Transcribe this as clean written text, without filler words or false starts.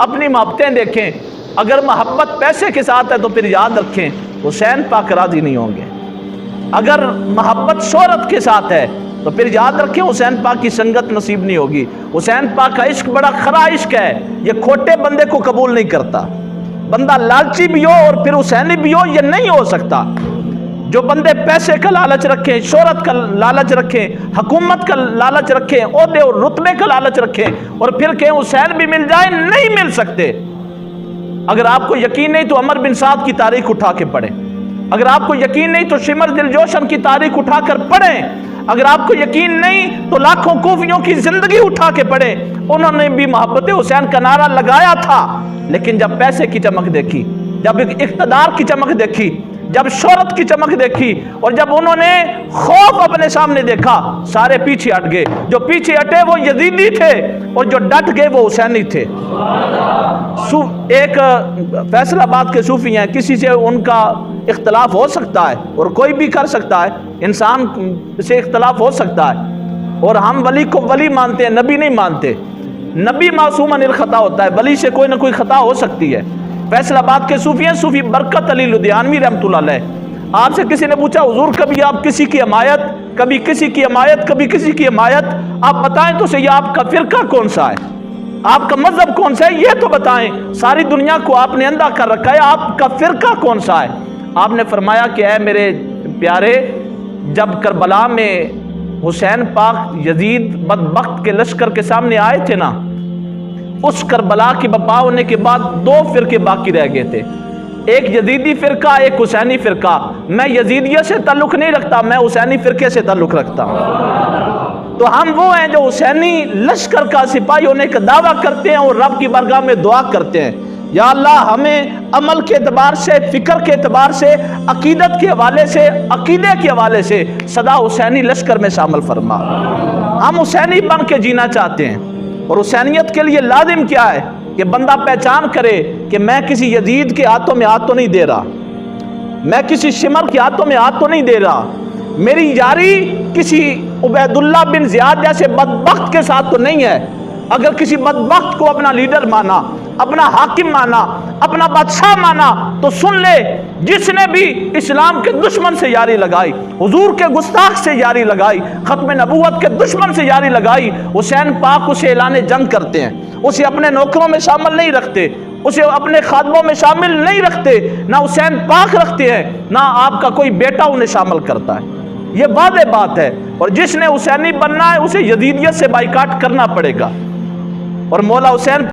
اپنی محبتیں دیکھیں، اگر محبت پیسے کے ساتھ ہے تو پھر یاد رکھیں حسین پاک راضی نہیں ہوں گے۔ اگر محبت شہرت کے ساتھ ہے تو پھر یاد رکھیں حسین پاک کی سنگت نصیب نہیں ہوگی۔ حسین پاک کا عشق بڑا خرا عشق ہے، یہ کھوٹے بندے کو قبول نہیں کرتا۔ بندہ لالچی بھی ہو اور پھر حسینی بھی ہو، یہ نہیں ہو سکتا۔ جو بندے پیسے کا لالچ رکھیں، شہرت کا لالچ رکھیں، حکومت کا لالچ رکھیں، عہدے اور رتبے کا لالچ رکھیں اور پھر کہیں حسین بھی مل جائے، نہیں مل سکتے۔ اگر آپ کو یقین نہیں تو عمر بن سعد کی تاریخ اٹھا کے پڑھیں، اگر آپ کو یقین نہیں تو شمر دل جوشن کی تاریخ اٹھا کر پڑھیں، اگر آپ کو یقین نہیں تو لاکھوں کوفیوں کی زندگی اٹھا کے پڑھیں۔ انہوں نے بھی محبت حسین کا نعرہ لگایا تھا، لیکن جب پیسے کی چمک دیکھی، جب اقتدار کی چمک دیکھی، جب شہرت کی چمک دیکھی اور جب انہوں نے خوف اپنے سامنے دیکھا، سارے پیچھے ہٹ گئے۔ جو پیچھے ہٹے وہ یزیدی تھے اور جو ڈٹ گئے وہ حسینی تھے۔ ایک فیصل آباد کے صوفی ہیں، کسی سے ان کا اختلاف ہو سکتا ہے اور کوئی بھی کر سکتا ہے، انسان سے اختلاف ہو سکتا ہے، اور ہم ولی کو ولی مانتے ہیں، نبی نہیں مانتے۔ نبی معصوم عن الخطا ہوتا ہے، ولی سے کوئی نہ کوئی خطا ہو سکتی ہے۔ فیصل آباد کے صوفی ہیں صوفی برکت علی لدھیانوی رحمۃ اللہ علیہ۔ آپ سے کسی نے پوچھا حضور کبھی آپ کسی کی حمایت، کبھی کسی کی حمایت، کبھی کسی کی حمایت، آپ بتائیں تو صحیح آپ کا فرقہ کون سا ہے، آپ کا مذہب کون سا ہے، یہ تو بتائیں۔ ساری دنیا کو آپ نے اندھا کر رکھا ہے، آپ کا فرقہ کون سا ہے؟ آپ نے فرمایا کہ اے میرے پیارے، جب کربلا میں حسین پاک یزید بدبخت کے لشکر کے سامنے آئے تھے نا، اس کربلا کی بپا ہونے کے بعد دو فرقے باقی رہ گئے تھے، ایک یزیدی فرقہ، ایک حسینی فرقہ۔ میں یزیدیت سے تعلق نہیں رکھتا، میں حسینی فرقے سے تعلق رکھتا ہوں۔ تو ہم وہ ہیں جو حسینی لشکر کا سپاہی ہونے کا دعویٰ کرتے ہیں اور رب کی بارگاہ میں دعا کرتے ہیں، یا اللہ ہمیں عمل کے اعتبار سے، فکر کے اعتبار سے، عقیدت کے حوالے سے، عقیدے کے حوالے سے سدا حسینی لشکر میں شامل فرما۔ ہم حسینی بن کے جینا چاہتے ہیں، اور حسینیت کے لیے لازم کیا ہے کہ بندہ پہچان کرے کہ میں کسی یزید کے ہاتھوں میں ہاتھ تو نہیں دے رہا، میں کسی شمر کے ہاتھوں میں ہاتھ تو نہیں دے رہا، میری یاری کسی عبید اللہ بن زیاد جیسے بدبخت کے ساتھ تو نہیں ہے۔ اگر کسی بدبخت کو اپنا لیڈر مانا، اپنا حاکم مانا، اپنا بادشاہ مانا، تو سن لے جس نے بھی اسلام کے دشمن سے یاری لگائی، حضور کے گستاخ سے یاری لگائی، ختم نبوت کے دشمن سے یاری لگائی، حسین پاک اسے اعلان جنگ کرتے ہیں، اسے اپنے نوکروں میں شامل نہیں رکھتے، اسے اپنے خادموں میں شامل نہیں رکھتے، نہ حسین پاک رکھتے ہیں، نہ آپ کا کوئی بیٹا انہیں شامل کرتا ہے۔ یہ واضح بات ہے، اور جس نے حسینی بننا ہے اسے یزیدیت سے بائیکاٹ کرنا پڑے گا، اور مولا حسین